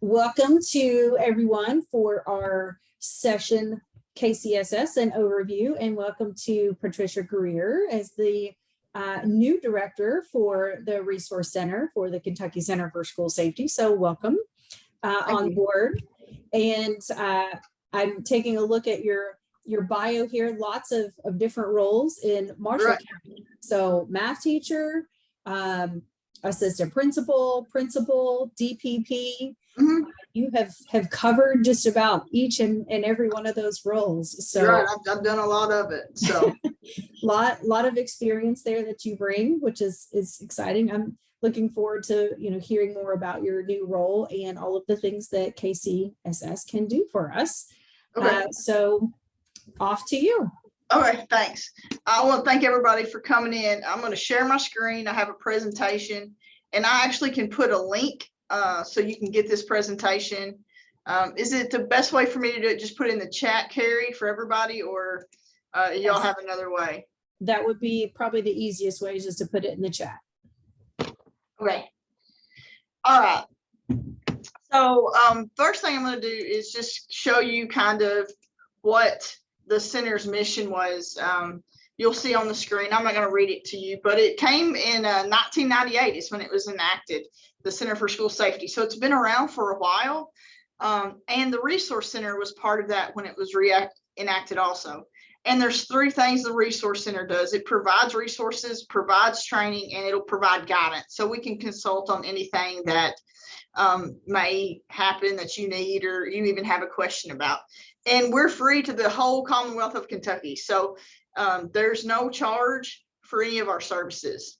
Welcome to everyone for our session KCSS and overview, and welcome to Patricia Greer as the new director for the Resource Center for the Kentucky Center for School Safety. So welcome on board. And I'm taking a look at your bio here, lots of different roles in Marshall County. So math teacher, assistant principal, DPP. You have covered just about each and every one of those roles. So right, I've done a lot of it. So lot of experience there that you bring, which is exciting. I'm looking forward to hearing more about your new role and all of the things that KCSS can do for us. Okay. So off to you. Okay, thanks. I want to thank everybody for coming in. I'm going to share my screen. I have a presentation, and I actually can put a link so you can get this presentation. Is it the best way for me to do it? Just put it in the chat, Carrie, for everybody, or y'all have another way? That would be probably the easiest way, is just to put it in the chat. Okay. All right. So first thing I'm going to do is just show you kind of what the center's mission was. You'll see on the screen. I'm not going to read it to you, but it came in 1998 is when it was enacted, the Center for School Safety. So it's been around for a while. And the Resource Center was part of that when it was enacted also. And there's three things the Resource Center does. It provides resources, provides training, and it'll provide guidance. So we can consult on anything that may happen that you need or you even have a question about. And we're free to the whole Commonwealth of Kentucky. So there's no charge for any of our services.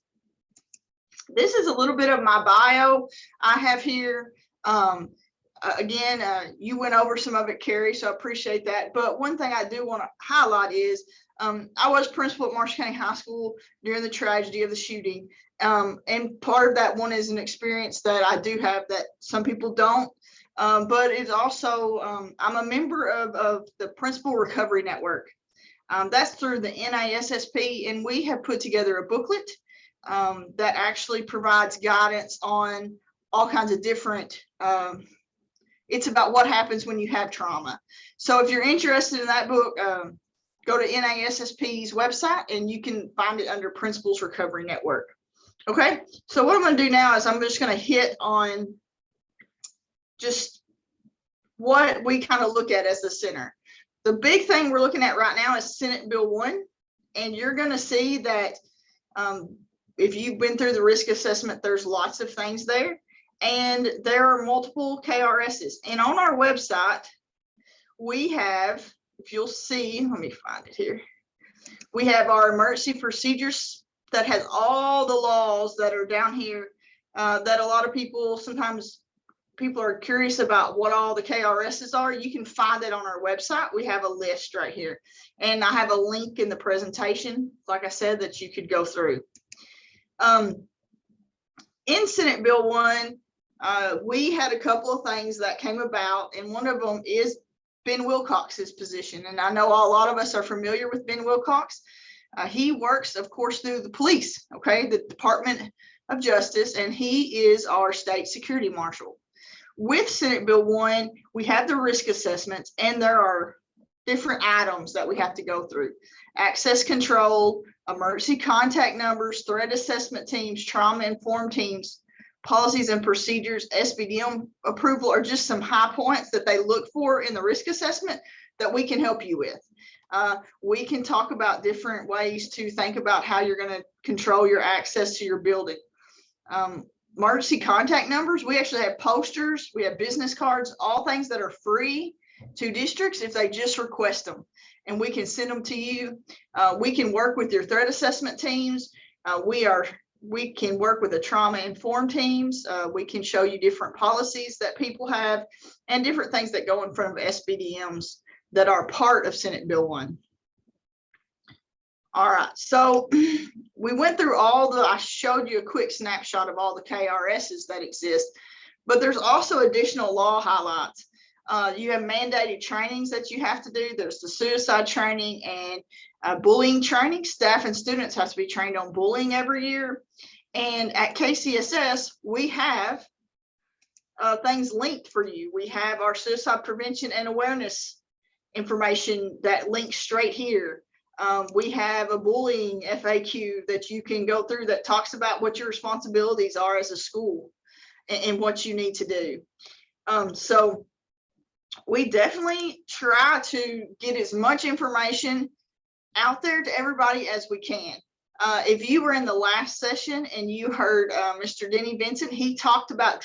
This is a little bit of my bio I have here. Again, you went over some of it, Carrie, so I appreciate that. But one thing I do want to highlight is I was principal at Marshall County High School during the tragedy of the shooting. And part of that one is an experience that I do have that some people don't. But it's also, I'm a member of the Principal Recovery Network. That's through the NASSP, and we have put together a booklet that actually provides guidance on all kinds of different, it's about what happens when you have trauma. So if you're interested in that book, go to NASSP's website and you can find it under Principals Recovery Network. Okay, so what I'm going to do now is I'm just going to hit on just what we kind of look at as the center. The big thing we're looking at right now is Senate Bill 1, and you're going to see that if you've been through the risk assessment, there's lots of things there, and there are multiple KRSs. And on our website, we have, if you'll see, let me find it here, we have our emergency procedures that has all the laws that are down here that a lot of people, sometimes people are curious about what all the KRSs are. You can find it on our website. We have a list right here. And I have a link in the presentation, like I said, that you could go through. In Senate Bill 1, we had a couple of things that came about, and one of them is Ben Wilcox's position. And I know a lot of us are familiar with Ben Wilcox. He works, of course, through the police, okay, the Department of Justice, and he is our state security marshal. With Senate Bill 1, we have the risk assessments, and there are different items that we have to go through. Access control, emergency contact numbers, threat assessment teams, trauma-informed teams, policies and procedures, SBDM approval are just some high points that they look for in the risk assessment that we can help you with. We can talk about different ways to think about how you're going to control your access to your building. Emergency contact numbers, we actually have posters, we have business cards, all things that are free to districts if they just request them, and we can send them to you. We can work with your threat assessment teams. We can work with the trauma-informed teams. We can show you different policies that people have and different things that go in front of SBDMs that are part of Senate Bill 1. All right, so we went through I showed you a quick snapshot of all the KRSs that exist, but there's also additional law highlights. You have mandated trainings that you have to do. There's the suicide training and bullying training. Staff and students have to be trained on bullying every year. And at KCSS, we have things linked for you. We have our suicide prevention and awareness information that links straight here. We have a bullying FAQ that you can go through that talks about what your responsibilities are as a school and what you need to do. So we definitely try to get as much information out there to everybody as we can. If you were in the last session and you heard Mr. Denny Vincent, he talked about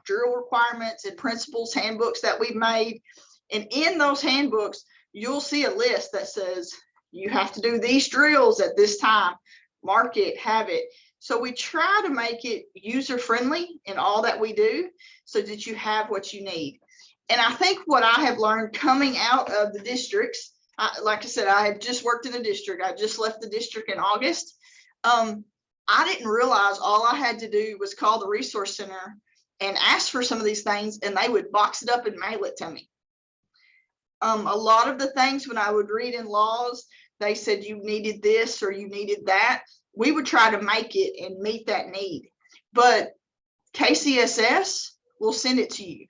drill requirements and principals handbooks that we've made. And in those handbooks, you'll see a list that says you have to do these drills at this time, mark it, have it. So we try to make it user-friendly in all that we do so that you have what you need. And I think what I have learned coming out of the districts, like I said, I have just worked in the district. I just left the district in August. I didn't realize all I had to do was call the resource center and ask for some of these things, and they would box it up and mail it to me. A lot of the things when I would read in laws, they said you needed this or you needed that. We would try to make it and meet that need. But KCSS will send it to you.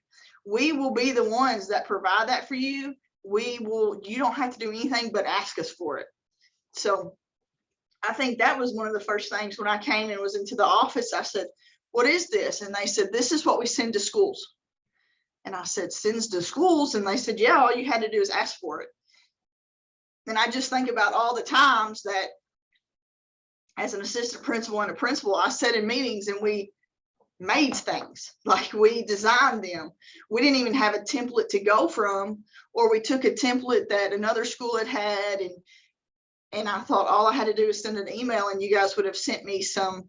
We will be the ones that provide that for you. You don't have to do anything but ask us for it. So I think that was one of the first things when I came and was into the office. I said, what is this? And they said, this is what we send to schools. And I said, sends to schools? And they said, yeah, all you had to do is ask for it. And I just think about all the times that as an assistant principal and a principal, I sat in meetings and we made things, like we designed them. We didn't even have a template to go from, or we took a template that another school had and I thought all I had to do was send an email and you guys would have sent me some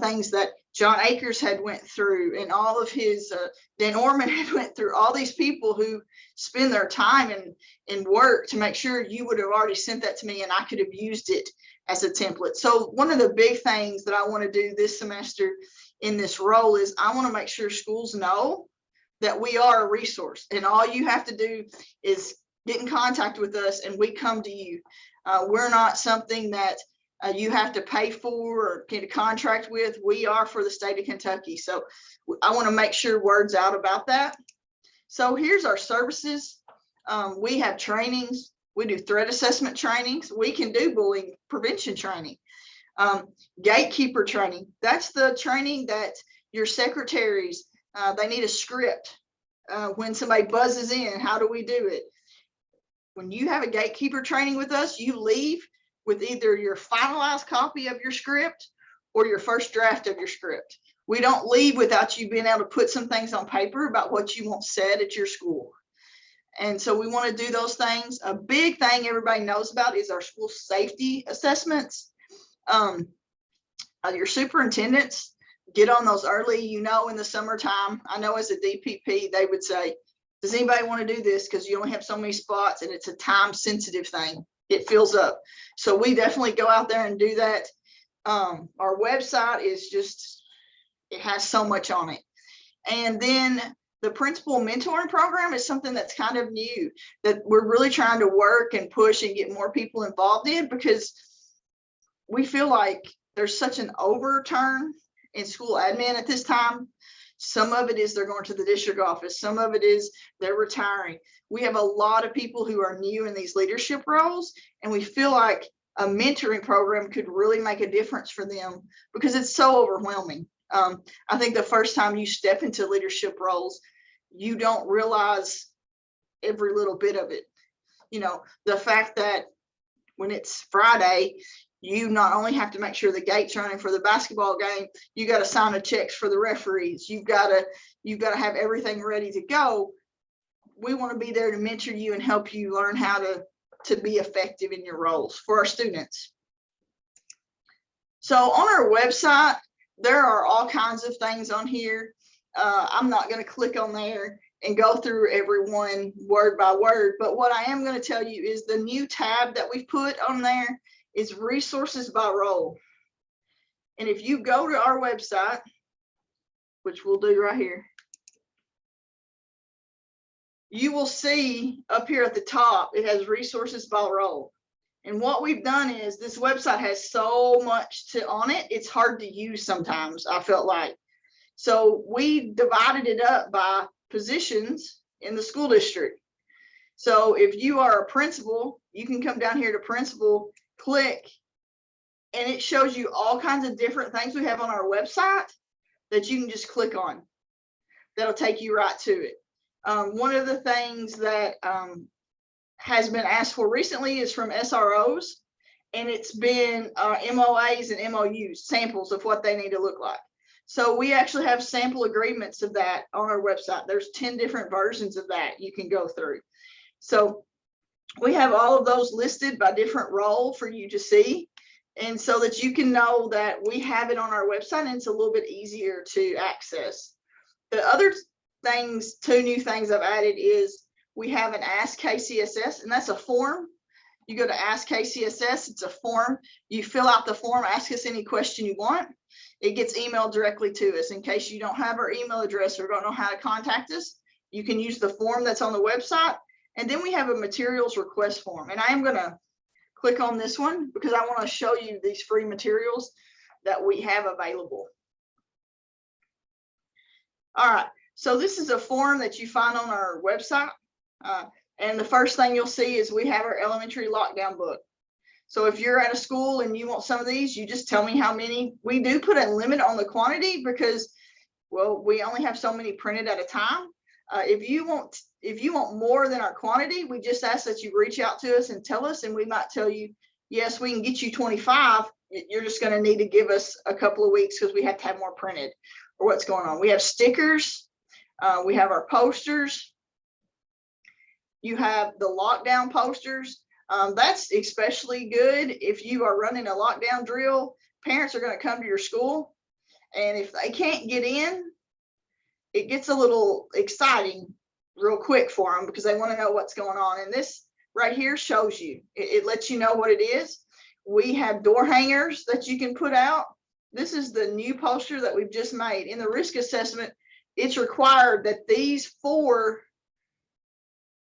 things that John Akers had went through and all of his, Dan Orman had went through, all these people who spend their time and work to make sure you would have already sent that to me and I could have used it as a template. So one of the big things that I want to do this semester in this role is I want to make sure schools know that we are a resource and all you have to do is get in contact with us and we come to you. We're not something that you have to pay for or get a contract with. We are for the state of Kentucky. So I want to make sure word's out about that. So here's our services. We have trainings. We do threat assessment trainings. We can do bullying prevention training. Gatekeeper training. That's the training that your secretaries, they need a script. When somebody buzzes in, how do we do it? When you have a gatekeeper training with us, you leave with either your finalized copy of your script or your first draft of your script. We don't leave without you being able to put some things on paper about what you want said at your school. And so we want to do those things. A big thing everybody knows about is our school safety assessments. Your superintendents get on those early, in the summertime. I know as a DPP, they would say, does anybody want to do this? Because you only have so many spots and it's a time sensitive thing. It fills up. So we definitely go out there and do that. Our website is just, it has so much on it. And then the principal mentoring program is something that's kind of new that we're really trying to work and push and get more people involved in because we feel like there's such an overturn in school admin at this time. Some of it is they're going to the district office. Some of it is they're retiring. We have a lot of people who are new in these leadership roles, and we feel like a mentoring program could really make a difference for them because it's so overwhelming. I think the first time you step into leadership roles, you don't realize every little bit of it. The fact that when it's Friday, you not only have to make sure the gate's running for the basketball game, you got to sign the checks for the referees. You've got to have everything ready to go. We want to be there to mentor you and help you learn how to be effective in your roles for our students. So on our website, there are all kinds of things on here. I'm not going to click on there and go through every one word by word, but what I am going to tell you is the new tab that we've put on there is resources by role. And if you go to our website, which we'll do right here, you will see up here at the top, it has resources by role. And what we've done is this website has so much on it, it's hard to use sometimes, I felt like. So we divided it up by positions in the school district. So if you are a principal, you can come down here to principal, click, and it shows you all kinds of different things we have on our website that you can just click on. That'll take you right to it. One of the things that has been asked for recently is from SROs, and it's been MOAs and MOUs, samples of what they need to look like. So we actually have sample agreements of that on our website. There's 10 different versions of that you can go through. So we have all of those listed by different role for you to see, and so that you can know that we have it on our website and it's a little bit easier to access. The other things, 2 new things I've added is we have an Ask KCSS, and that's a form. You go to Ask KCSS, it's a form. You fill out the form, ask us any question you want. It gets emailed directly to us. In case you don't have our email address or don't know how to contact us, you can use the form that's on the website. And then we have a materials request form. And I am going to click on this one because I want to show you these free materials that we have available. All right, so this is a form that you find on our website. And the first thing you'll see is we have our elementary lockdown book. So if you're at a school and you want some of these, you just tell me how many. We do put a limit on the quantity because, well, we only have so many printed at a time. If you want more than our quantity, we just ask that you reach out to us and tell us, and we might tell you, yes, we can get you 25. You're just going to need to give us a couple of weeks because we have to have more printed, or what's going on. We have stickers. We have our posters. You have the lockdown posters. That's especially good if you are running a lockdown drill. Parents are going to come to your school, and if they can't get in, it gets a little exciting real quick for them because they want to know what's going on. And this right here shows you, it lets you know what it is. We have door hangers that you can put out. This is the new poster that we've just made. In the risk assessment, it's required that these 4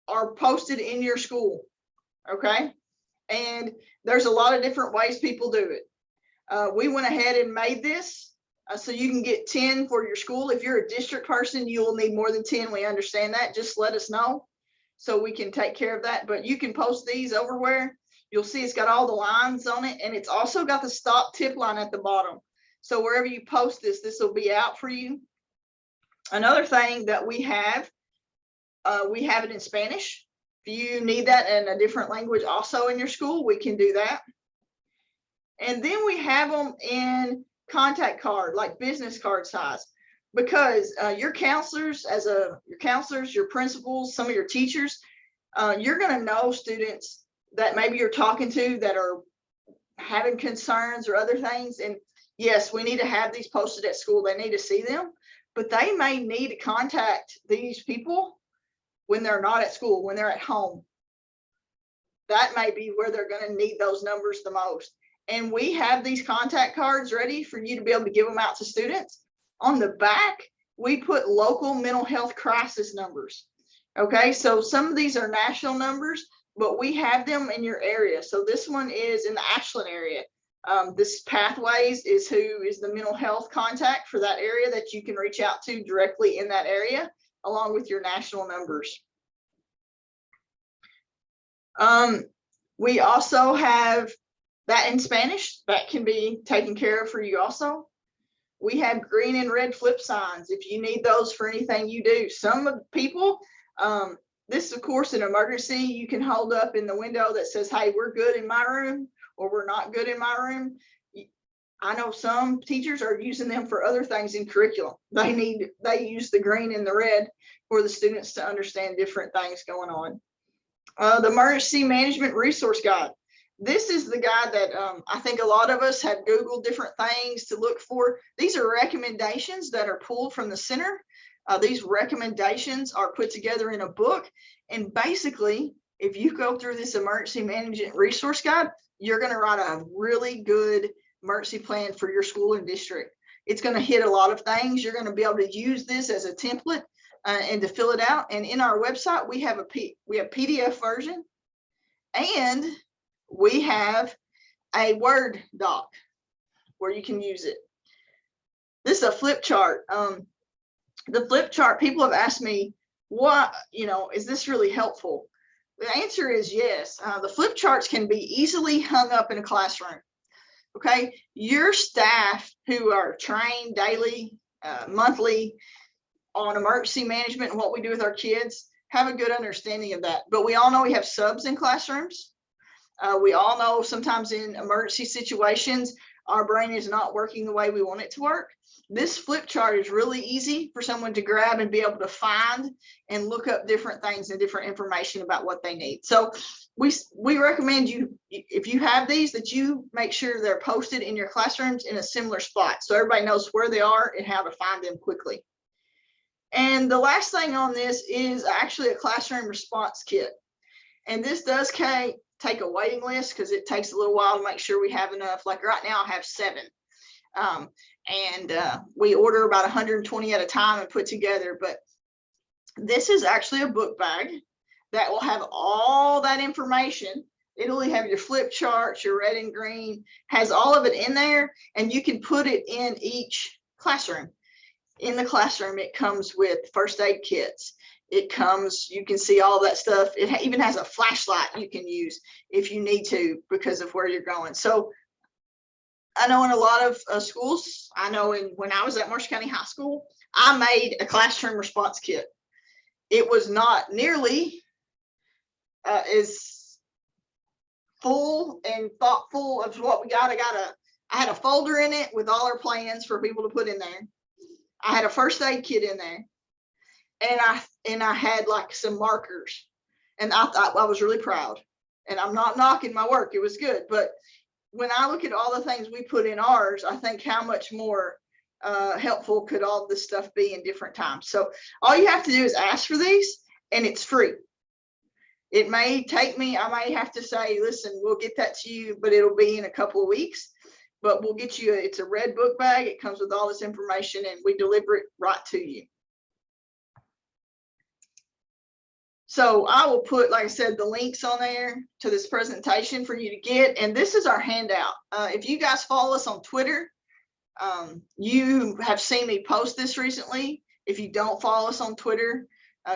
are posted in your school. Okay. And there's a lot of different ways people do it. We went ahead and made this so you can get 10 for your school. If you're a district person, you will need more than 10. We understand that. Just let us know so we can take care of that. But you can post these everywhere. You'll see it's got all the lines on it, and it's also got the stop tip line at the bottom. So wherever you post this, this will be out for you. Another thing that we have it in Spanish. If you need that in a different language also in your school, we can do that. And then we have them in contact card, like business card size, because your counselors, your principals, some of your teachers, you're going to know students that maybe you're talking to that are having concerns or other things. And yes, we need to have these posted at school. They need to see them, but they may need to contact these people when they're not at school, when they're at home. That may be where they're going to need those numbers the most. And we have these contact cards ready for you to be able to give them out to students. On the back, we put local mental health crisis numbers. Okay, so some of these are national numbers, but we have them in your area. So this one is in the Ashland area. This Pathways is who is the mental health contact for that area that you can reach out to directly in that area, along with your national numbers. We also have that in Spanish that can be taken care of for you also. We have green and red flip signs if you need those for anything you do. Some of the people, this is of course an emergency. You can hold up in the window that says, hey, we're good in my room, or we're not good in my room. I know some teachers are using them for other things in curriculum. They use the green and the red for the students to understand different things going on. The Emergency Management Resource Guide. This is the guide that I think a lot of us have Googled different things to look for. These are recommendations that are pulled from the center. These recommendations are put together in a book. And basically, if you go through this Emergency Management Resource Guide, you're going to write a really good emergency plan for your school and district. It's going to hit a lot of things. You're going to be able to use this as a template and to fill it out. And in our website, we have PDF version, and we have a Word doc where you can use it. This is a flip chart. The flip chart, people have asked me, what, is this really helpful? The answer is yes. The flip charts can be easily hung up in a classroom. Okay, your staff who are trained daily, monthly on emergency management and what we do with our kids have a good understanding of that. But we all know we have subs in classrooms. We all know sometimes in emergency situations, our brain is not working the way we want it to work. This flip chart is really easy for someone to grab and be able to find and look up different things and different information about what they need. So we recommend you, if you have these, that you make sure they're posted in your classrooms in a similar spot so everybody knows where they are and how to find them quickly. And the last thing on this is actually a classroom response kit. And this does take a waiting list because it takes a little while to make sure we have enough. Like right now I have 7. We order about 120 at a time and put together. But this is actually a book bag that will have all that information. It'll have your flip charts, your red and green, has all of it in there, and you can put it in each classroom. In the classroom, it comes with first aid kits. It comes, you can see all that stuff. It even has a flashlight you can use if you need to because of where you're going. So I know in a lot of schools, I know when I was at Marshall County High School, I made a classroom response kit. It was not nearly as full and thoughtful of what we got. I had a folder in it with all our plans for people to put in there. I had a first aid kit in there, and I had like some markers, and I thought I was really proud. And I'm not knocking my work; it was good. But when I look at all the things we put in ours, I think how much more helpful could all this stuff be in different times. So all you have to do is ask for these, and it's free. It may take me, I might have to say, listen, we'll get that to you, but it'll be in a couple of weeks. But we'll get you, it's a red book bag. It comes with all this information and we deliver it right to you. So I will put, like I said, the links on there to this presentation for you to get. And this is our handout. If you guys follow us on Twitter, you have seen me post this recently. If you don't follow us on Twitter,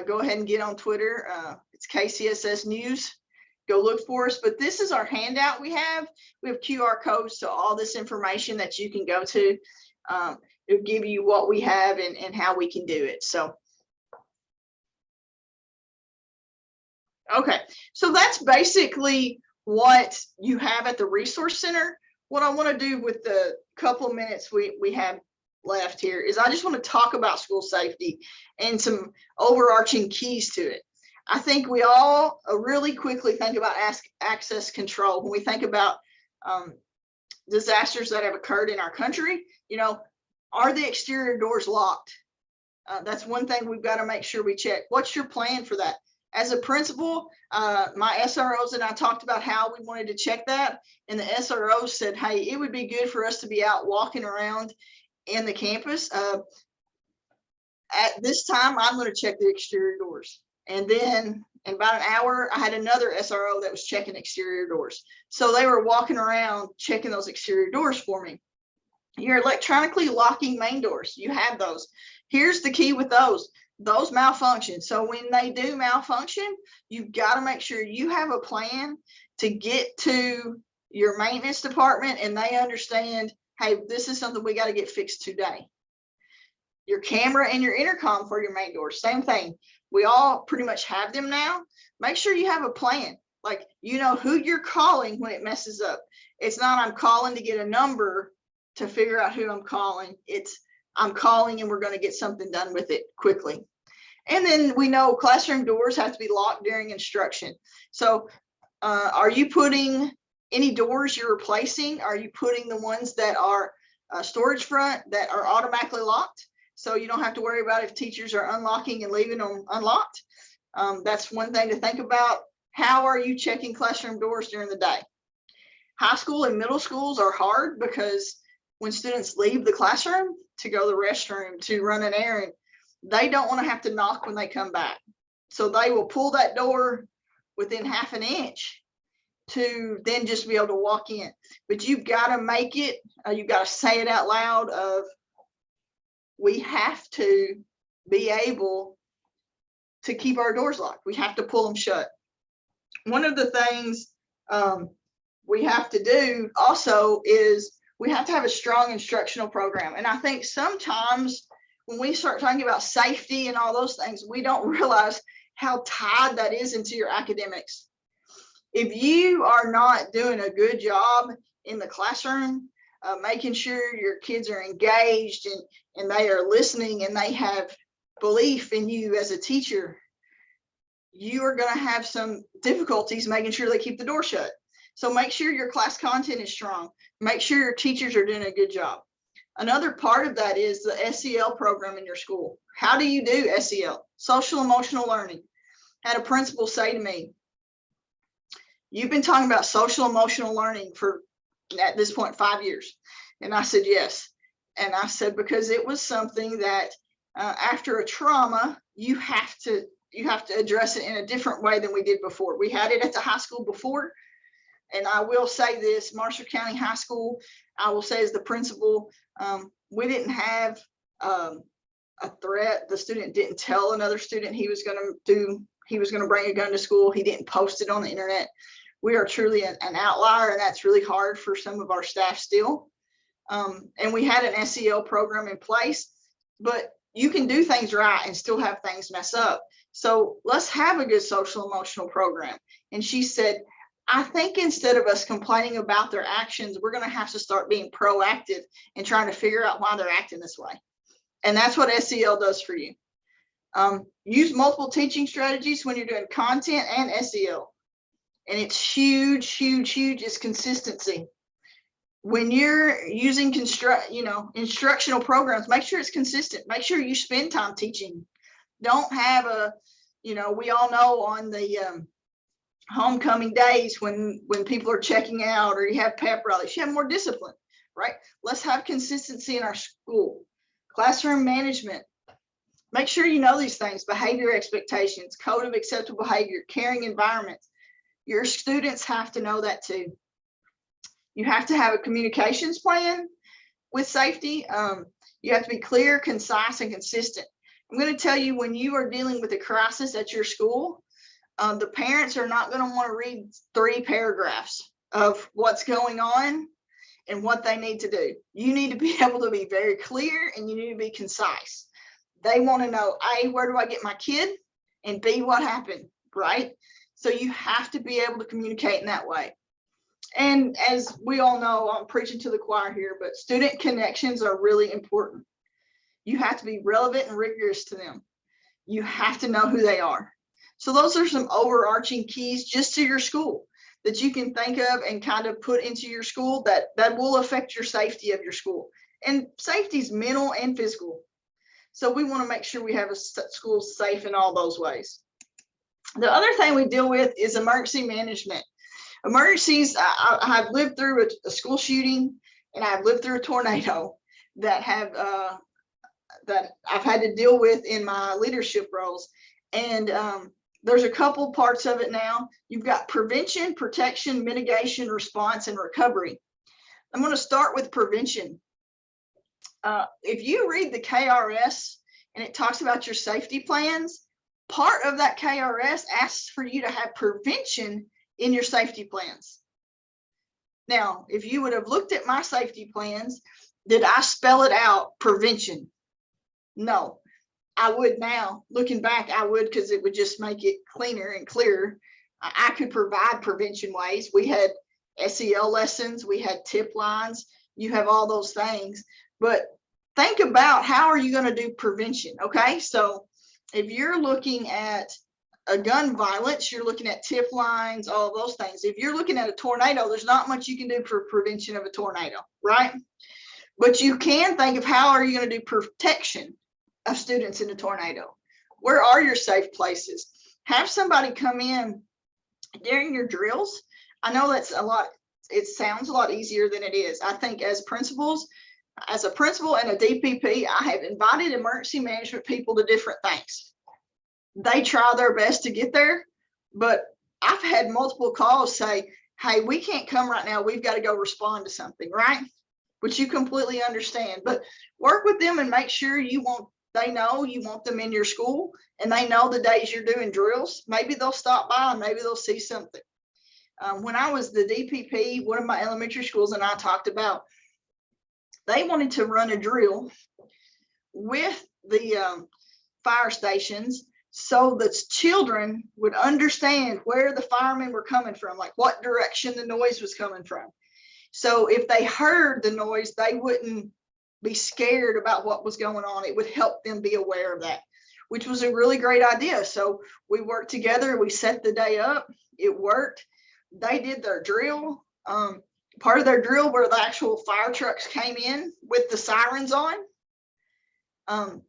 go ahead and get on Twitter. It's KCSS News. Go look for us. But this is our handout we have. We have QR codes to all this information that you can go to. It'll give you what we have and how we can do it. So, okay. So that's basically what you have at the Resource Center. What I want to do with the couple of minutes we have left here is I just want to talk about school safety and some overarching keys to it. I think we all really quickly think about access control when we think about disasters that have occurred in our country. Are the exterior doors locked? That's one thing we've got to make sure we check. What's your plan for that? As a principal, my SROs and I talked about how we wanted to check that, and the SROs said, hey, it would be good for us to be out walking around in the campus. At this time, I'm going to check the exterior doors. And then in about an hour, I had another SRO that was checking exterior doors. So they were walking around checking those exterior doors for me. You're electronically locking main doors. You have those. Here's the key with those. Those malfunction. So when they do malfunction, you've got to make sure you have a plan to get to your maintenance department and they understand, hey, this is something we got to get fixed today. Your camera and your intercom for your main door, same thing. We all pretty much have them now. Make sure you have a plan. Like, you know who you're calling when it messes up. It's not I'm calling to get a number to figure out who I'm calling. It's I'm calling and we're going to get something done with it quickly. And then we know classroom doors have to be locked during instruction. So are you putting any doors you're replacing? Are you putting the ones that are storage front that are automatically locked? So you don't have to worry about if teachers are unlocking and leaving them unlocked. That's one thing to think about. How are you checking classroom doors during the day? High school and middle schools are hard because when students leave the classroom to go to the restroom, to run an errand, they don't want to have to knock when they come back. So they will pull that door within half an inch to then just be able to walk in. But you've got to make it, you've got to say it out loud of, we have to be able to keep our doors locked. We have to pull them shut. One of the things we have to do also is we have to have a strong instructional program. And I think sometimes when we start talking about safety and all those things, we don't realize how tied that is into your academics. If you are not doing a good job in the classroom, making sure your kids are engaged and they are listening and they have belief in you as a teacher, you are going to have some difficulties making sure they keep the door shut. So make sure your class content is strong. Make sure your teachers are doing a good job. Another part of that is the SEL program in your school. How do you do SEL? Social emotional learning. I had a principal say to me, "You've been talking about social emotional learning for, at this point, 5 years." And I said, "Yes." And I said, because it was something that after a trauma, you have to address it in a different way than we did before. We had it at the high school before. And I will say this, Marshall County High School, I will say as the principal, we didn't have a threat. The student didn't tell another student he was going to bring a gun to school. He didn't post it on the internet. We are truly an outlier, and that's really hard for some of our staff still. And we had an SEL program in place, but you can do things right and still have things mess up. So let's have a good social emotional program. And she said, I think instead of us complaining about their actions, we're going to have to start being proactive and trying to figure out why they're acting this way. And that's what SEL does for you. Use multiple teaching strategies when you're doing content and SEL. And it's huge, huge, huge is consistency. When you're using instructional programs, make sure it's consistent. Make sure you spend time teaching. Don't have we all know on the homecoming days when people are checking out, or you have pep rallies, you have more discipline, right? Let's have consistency in our school. Classroom management. Make sure you know these things: behavior expectations, code of acceptable behavior, caring environments. Your students have to know that too. You have to have a communications plan with safety. You have to be clear, concise, and consistent. I'm going to tell you, when you are dealing with a crisis at your school, the parents are not going to want to read 3 paragraphs of what's going on and what they need to do. You need to be able to be very clear, and you need to be concise. They want to know, A, where do I get my kid? And B, what happened, right? So you have to be able to communicate in that way. And as we all know, I'm preaching to the choir here, but student connections are really important. You have to be relevant and rigorous to them. You have to know who they are. So those are some overarching keys just to your school that you can think of and kind of put into your school that will affect your safety of your school. And safety is mental and physical. So we want to make sure we have a school safe in all those ways. The other thing we deal with is emergency management. Emergencies, I've lived through a school shooting, and I've lived through a tornado that I've had to deal with in my leadership roles. And there's a couple parts of it now. You've got prevention, protection, mitigation, response, and recovery. I'm going to start with prevention. If you read the KRS and it talks about your safety plans, part of that KRS asks for you to have prevention in your safety plans. Now, if you would have looked at my safety plans, did I spell it out, prevention? No. I would now, looking back, I would, because it would just make it cleaner and clearer. I could provide prevention ways. We had SEL lessons, we had tip lines, you have all those things. But think about, how are you going to do prevention? Okay, so if you're looking at a gun violence, you're looking at tip lines, all those things. If you're looking at a tornado, there's not much you can do for prevention of a tornado, right? But you can think of, how are you going to do protection of students in a tornado? Where are your safe places? Have somebody come in during your drills. I know that's a lot. It sounds a lot easier than it is. I think as principals, as a principal and a DPP, I have invited emergency management people to different things. They try their best to get there, but I've had multiple calls say, hey, we can't come right now. We've got to go respond to something, right? which you completely understand, but work with them and make sure they know you want them in your school, and they know the days you're doing drills. Maybe they'll stop by and maybe they'll see something. When I was the DPP, one of my elementary schools and I talked about, they wanted to run a drill with the fire stations so that children would understand where the firemen were coming from, like what direction the noise was coming from. So if they heard the noise, they wouldn't be scared about what was going on. It would help them be aware of that, which was a really great idea. So we worked together. We set the day up. It worked. They did their drill. Part of their drill where the actual fire trucks came in with the sirens on. A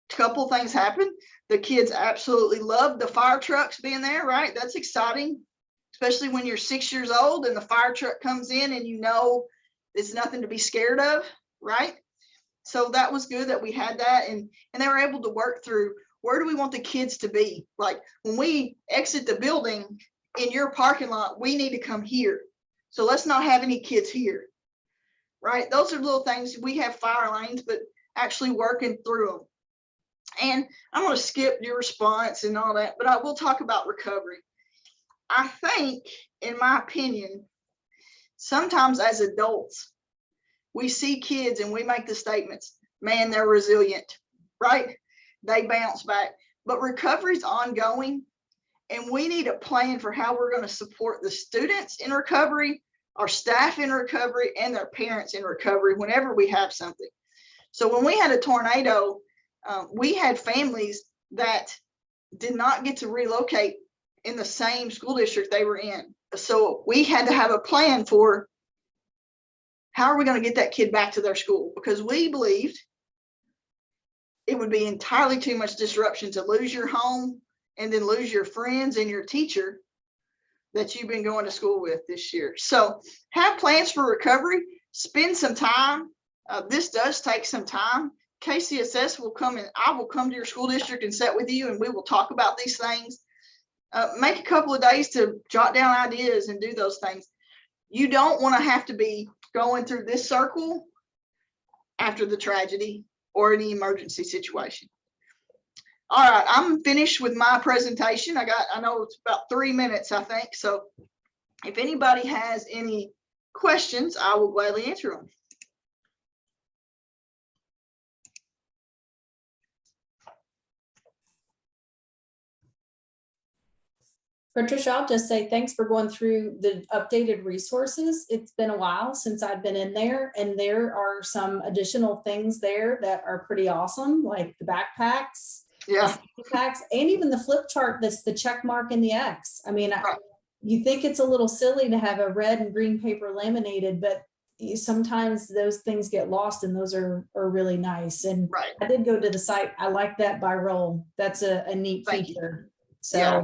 couple things happened. The kids absolutely loved the fire trucks being there, right? That's exciting, especially when you're 6 years old and the fire truck comes in and you know it's nothing to be scared of, right? So that was good that we had that, and they were able to work through, where do we want the kids to be? Like when we exit the building in your parking lot, we need to come here. So let's not have any kids here, right? Those are little things. We have fire lanes, but actually working through them. And I'm going to skip your response and all that, but I will talk about recovery. I think, in my opinion, sometimes as adults, we see kids and we make the statements, man, they're resilient, right? They bounce back. But recovery is ongoing, and we need a plan for how we're going to support the students in recovery, our staff in recovery, and their parents in recovery whenever we have something. So when we had a tornado, we had families that did not get to relocate in the same school district they were in. So we had to have a plan for how are we going to get that kid back to their school, because we believed it would be entirely too much disruption to lose your home and then lose your friends and your teacher that you've been going to school with this year. So have plans for recovery, spend some time. This does take some time. KCSS will come and I will come to your school district and sit with you, and we will talk about these things. Make a couple of days to jot down ideas and do those things. You don't want to have to be going through this circle after the tragedy or any emergency situation. All right, I'm finished with my presentation. I know it's about 3 minutes, I think. So if anybody has any questions, I will gladly answer them. Patricia, I'll just say thanks for going through the updated resources. It's been a while since I've been in there, and there are some additional things there that are pretty awesome, like the backpacks, Yeah, the packs, and even the flip chart that's the check mark and the X. I mean, you think it's a little silly to have a red and green paper laminated, but sometimes those things get lost, and those are really nice. And right. I did go to the site. I like that by roll. That's a neat feature. So Yeah.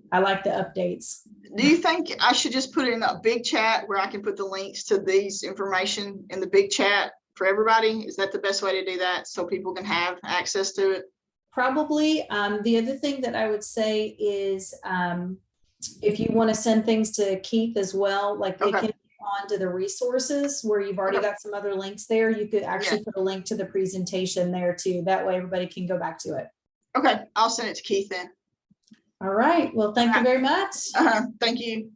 I like the updates. Do you think I should just put it in a big chat where I can put the links to these information in the big chat for everybody? Is that the best way to do that so people can have access to it? Probably. The other thing that I would say is if you want to send things to Keith as well, like they can on to the resources where you've already got some other links there, you could actually put a link to the presentation there too. That way everybody can go back to it. Okay, I'll send it to Keith then. All right. Well, thank you very much. Thank you.